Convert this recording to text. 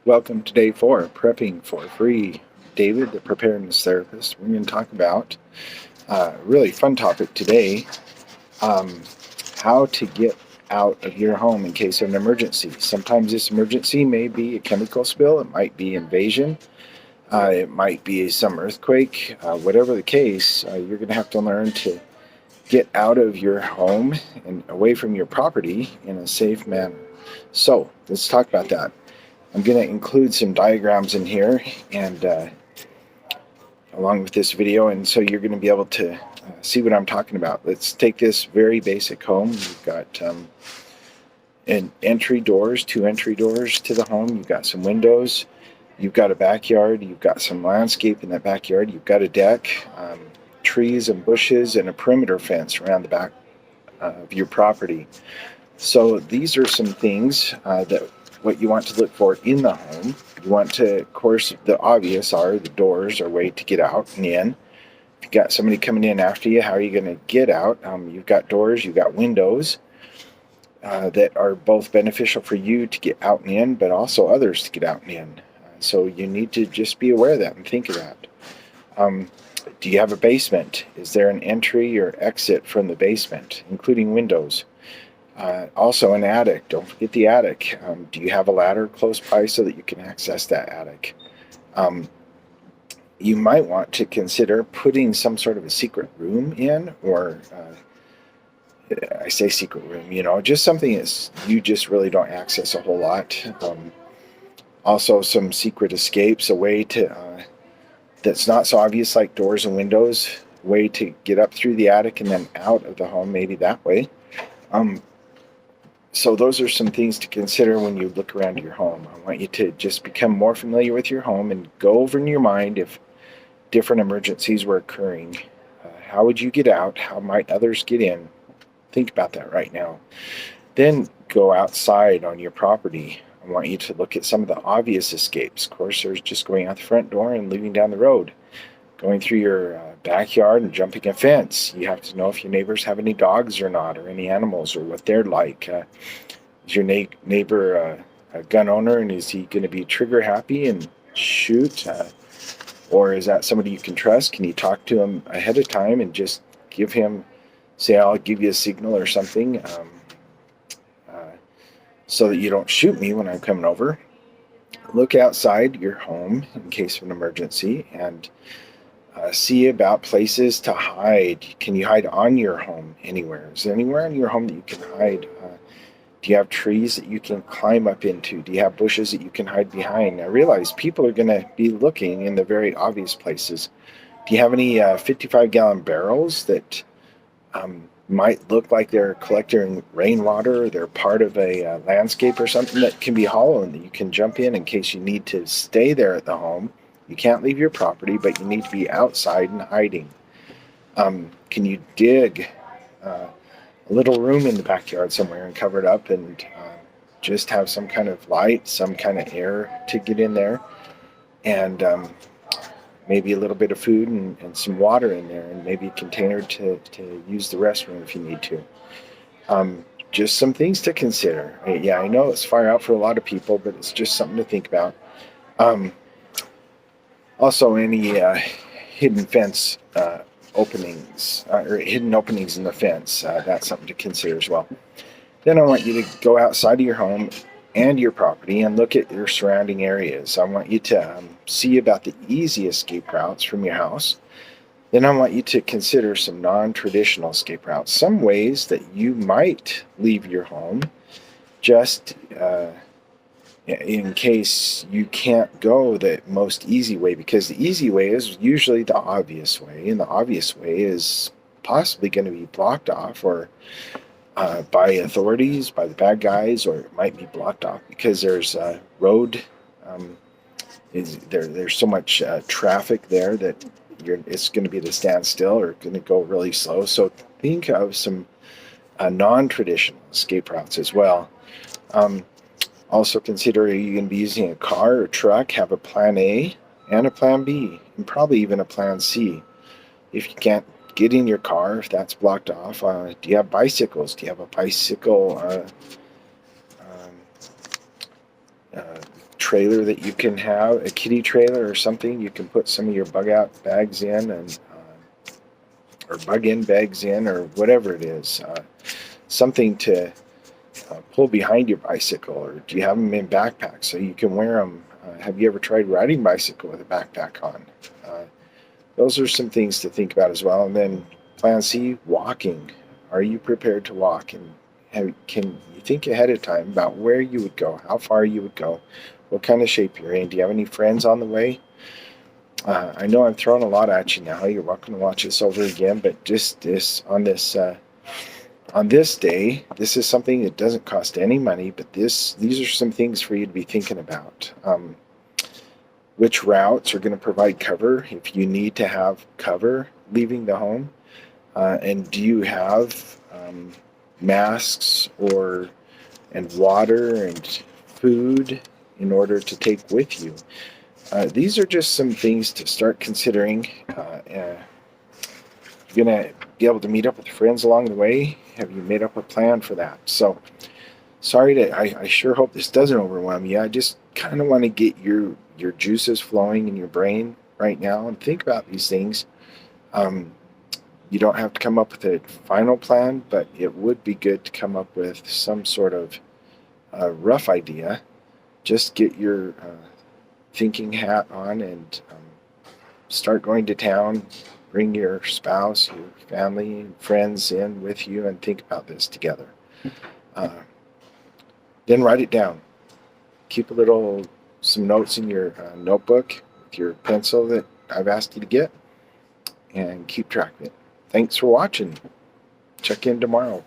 Welcome to day 4, Prepping for Free. David, the preparedness therapist. We're going to talk about a really fun topic today, um, how to get out of your home in case of an emergency. Sometimes this emergency may be a chemical spill, it might be invasion, it might be some earthquake. Whatever the case, you're going to have to learn to get out of your home and away from your property in a safe manner. So let's talk about that. I'm going to include some diagrams in here and along with this video, and so you're going to be able to see what I'm talking about. Let's take this very basic home. You've got two entry doors to the home. You've got some windows. You've got a backyard. You've got some landscape in that backyard. You've got a deck, trees and bushes, and a perimeter fence around the back of your property. So these are some things that what you want to look for in the home. You want to, of course, the obvious are the doors are a way to get out and in. If you've got somebody coming in after you, how are you going to get out? You've got doors, you've got windows that are both beneficial for you to get out and in, but also others to get out and in. So you need to just be aware of that and think of that. Do you have a basement? Is there an entry or exit from the basement, including windows? Also an attic. Don't forget the attic. Do you have a ladder close by so that you can access that attic? You might want to consider putting some sort of a secret room in, or I say secret room, just something that you just really don't access a whole lot. Also some secret escapes, a way to that's not so obvious like doors and windows, way to get up through the attic and then out of the home, maybe that way. So those are some things to consider when you look around your home. I want you to just become more familiar with your home and go over in your mind if different emergencies were occurring. How would you get out? How might others get in? Think about that right now. Then go outside on your property. I want you to look at some of the obvious escapes. Of course, there's just going out the front door and leaving down the road. Going through your backyard and jumping a fence. You have to know if your neighbors have any dogs or not, or any animals, or what they're like. Is your neighbor a gun owner, and is he going to be trigger happy and shoot? Or is that somebody you can trust? Can you talk to him ahead of time and just say, I'll give you a signal or something, so that you don't shoot me when I'm coming over? Look outside your home in case of an emergency, and see about places to hide. Can you hide on your home anywhere? Is there anywhere in your home that you can hide? Do you have trees that you can climb up into? Do you have bushes that you can hide behind? I realize people are going to be looking in the very obvious places. Do you have any 55-gallon barrels that might look like they're collecting rainwater, or they're part of a landscape or something that can be hollow and that you can jump in case you need to stay there at the home? You can't leave your property, but you need to be outside and hiding. Can you dig a little room in the backyard somewhere and cover it up and just have some kind of light, some kind of air to get in there, and maybe a little bit of food and some water in there, and maybe a container to use the restroom if you need to. Just some things to consider. Yeah, I know it's far out for a lot of people, but it's just something to think about. Also, any hidden fence openings, or hidden openings in the fence, that's something to consider as well. Then I want you to go outside of your home and your property and look at your surrounding areas. I want you to see about the easy escape routes from your house. Then I want you to consider some non-traditional escape routes, some ways that you might leave your home just in case you can't go the most easy way, because the easy way is usually the obvious way, and the obvious way is possibly going to be blocked off, or by authorities, by the bad guys, or it might be blocked off because there's a road. There's so much traffic there that it's going to be at a standstill or going to go really slow. So think of some non-traditional escape routes as well. Also consider, are you going to be using a car or truck? Have a plan A and a plan B, and probably even a plan C. If you can't get in your car, if that's blocked off, do you have bicycles? Do you have a bicycle trailer that you can have, a kitty trailer or something. You can put some of your bug out bags in, and or bug in bags in, or whatever it is. Something to pull behind your bicycle, or do you have them in backpacks so you can wear them? Have you ever tried riding bicycle with a backpack on? Those are some things to think about as well. And then plan C, walking. Are you prepared to walk? And can you think ahead of time about where you would go, how far you would go, what kind of shape you're in? Do you have any friends on the way? I know I'm throwing a lot at you now. You're welcome to watch this over again, but just on this day, this is something that doesn't cost any money, but these are some things for you to be thinking about. Which routes are going to provide cover if you need to have cover leaving the home? And do you have masks and water and food in order to take with you? These are just some things to start considering. You're going to be able to meet up with friends along the way. Have you made up a plan for that? So, sorry I sure hope this doesn't overwhelm you. I just kind of want to get your juices flowing in your brain right now and think about these things. You don't have to come up with a final plan, but it would be good to come up with some sort of rough idea. Just get your thinking hat on and start going to town. Bring your spouse, your family, and friends in with you and think about this together. Then write it down. Keep some notes in your notebook with your pencil that I've asked you to get, and keep track of it. Thanks for watching. Check in tomorrow.